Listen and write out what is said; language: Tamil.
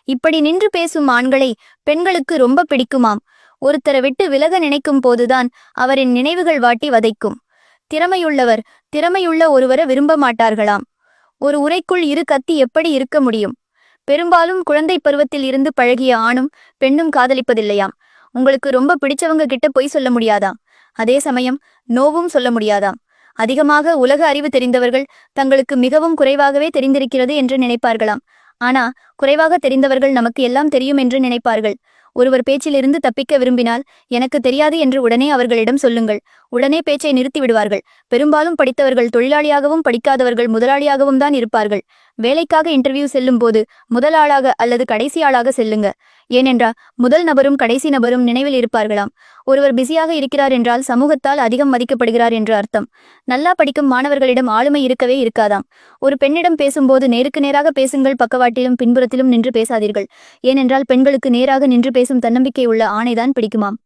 இப்படி நின்று பேசும் ஆண்களை பெண்களுக்கு ரொம்ப பிடிக்குமாம். ஒருத்தரை விட்டு விலக நினைக்கும் போதுதான் அவரின் நினைவுகள் வாட்டி வதைக்கும். திறமையுள்ள ஒருவரை விரும்ப மாட்டார்களாம். ஒரு உரைக்குள் இரு கத்தி எப்படி இருக்க முடியும்? பெரும்பாலும் குழந்தை பருவத்தில் இருந்து பழகிய ஆணும் பெண்ணும் காதலிப்பதில்லையாம். உங்களுக்கு ரொம்ப பிடிச்சவங்க கிட்ட பொய் சொல்ல முடியாதாம். அதே சமயம் நோவும் சொல்ல முடியாதாம். அதிகமாக உலக அறிவு தெரிந்தவர்கள் தங்களுக்கு மிகவும் குறைவாகவே தெரிந்திருக்கிறது என்று நினைப்பார்களாம். ஆனா குறைவாக தெரிந்தவர்கள் நமக்கு எல்லாம் தெரியும் என்று நினைப்பார்கள். ஒருவர் பேச்சிலிருந்து தப்பிக்க விரும்பினால் எனக்கு தெரியாது என்று உடனே அவர்களிடம் சொல்லுங்கள். உடனே பேச்சை நிறுத்தி விடுவார்கள். பெரும்பாலும் படித்தவர்கள் தொழிலாளியாகவும் படிக்காதவர்கள் முதலாளியாகவும் தான் இருப்பார்கள். வேலைக்காக இன்டர்வியூ செல்லும் போது முதல் ஆளாக அல்லது கடைசி ஆளாக செல்லுங்க. ஏனென்றா முதல் நபரும் கடைசி நபரும் நினைவில் இருப்பார்களாம். ஒருவர் பிஸியாக இருக்கிறார் என்றால் சமூகத்தால் அதிகம் மதிக்கப்படுகிறார் என்று அர்த்தம். நல்லா படிக்கும் மாணவர்களிடம் ஆளுமை இருக்கவே இருக்காதாம். ஒரு பெண்ணிடம் பேசும்போது நேருக்கு நேராக பேசுங்கள். பக்கவாட்டிலும் பின்புறத்திலும் நின்று பேசாதீர்கள். ஏனென்றால் பெண்களுக்கு நேராக நின்று பேசும் தன்னம்பிக்கை உள்ள ஆணைதான் பிடிக்குமாம்.